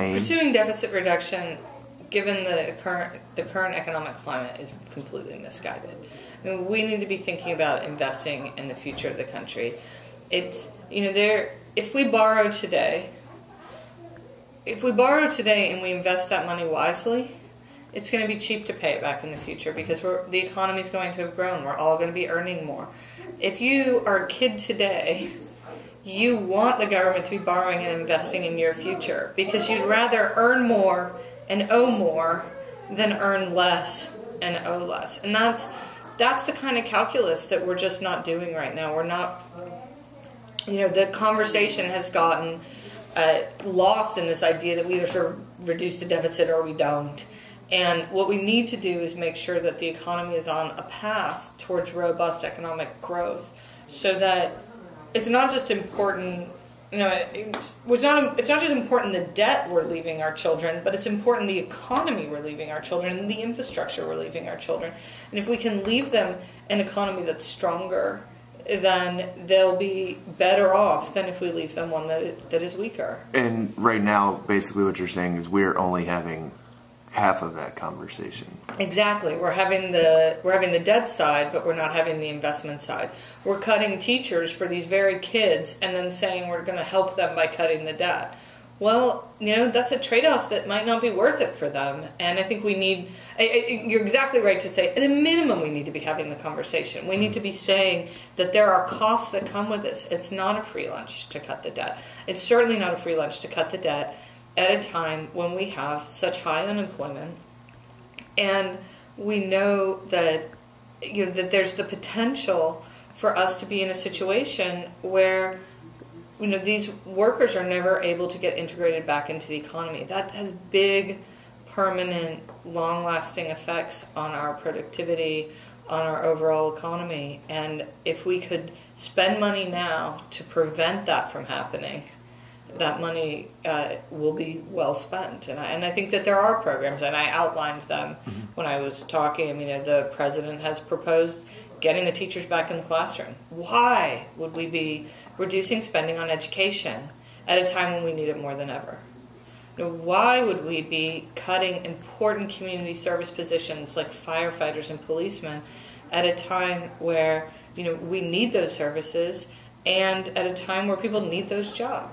aim? Pursuing deficit reduction, given the current economic climate, is completely misguided. I mean, we need to be thinking about investing in the future of the country. It's, if we borrow today and we invest that money wisely, it's going to be cheap to pay it back in the future because the economy is going to have grown. We're all going to be earning more. If you are a kid today, you want the government to be borrowing and investing in your future because you'd rather earn more and owe more than earn less and owe less. And that's the kind of calculus that we're just not doing right now. We're not, the conversation has gotten lost in this idea that we either sort of reduce the deficit or we don't. And what we need to do is make sure that the economy is on a path towards robust economic growth so that it's not just important, it's not just important the debt we're leaving our children, but it's important the economy we're leaving our children and the infrastructure we're leaving our children. And if we can leave them an economy that's stronger, then they'll be better off than if we leave them one that is weaker. And right now, basically what you're saying is we're only having half of that conversation. Exactly. We're having the debt side, but we're not having the investment side. We're cutting teachers for these very kids and then saying we're going to help them by cutting the debt. Well, that's a trade-off that might not be worth it for them. And I think we need, you're exactly right to say, at a minimum we need to be having the conversation. We need to be saying that there are costs that come with this. It's not a free lunch to cut the debt. It's certainly not a free lunch to cut the debt at a time when we have such high unemployment, and we know that that there's the potential for us to be in a situation where these workers are never able to get integrated back into the economy. That has big, permanent, long-lasting effects on our productivity, on our overall economy. And if we could spend money now to prevent that from happening, that money will be well spent. And I think that there are programs, and I outlined them when I was talking. The president has proposed getting the teachers back in the classroom. Why would we be reducing spending on education at a time when we need it more than ever? Why would we be cutting important community service positions like firefighters and policemen at a time where we need those services and at a time where people need those jobs?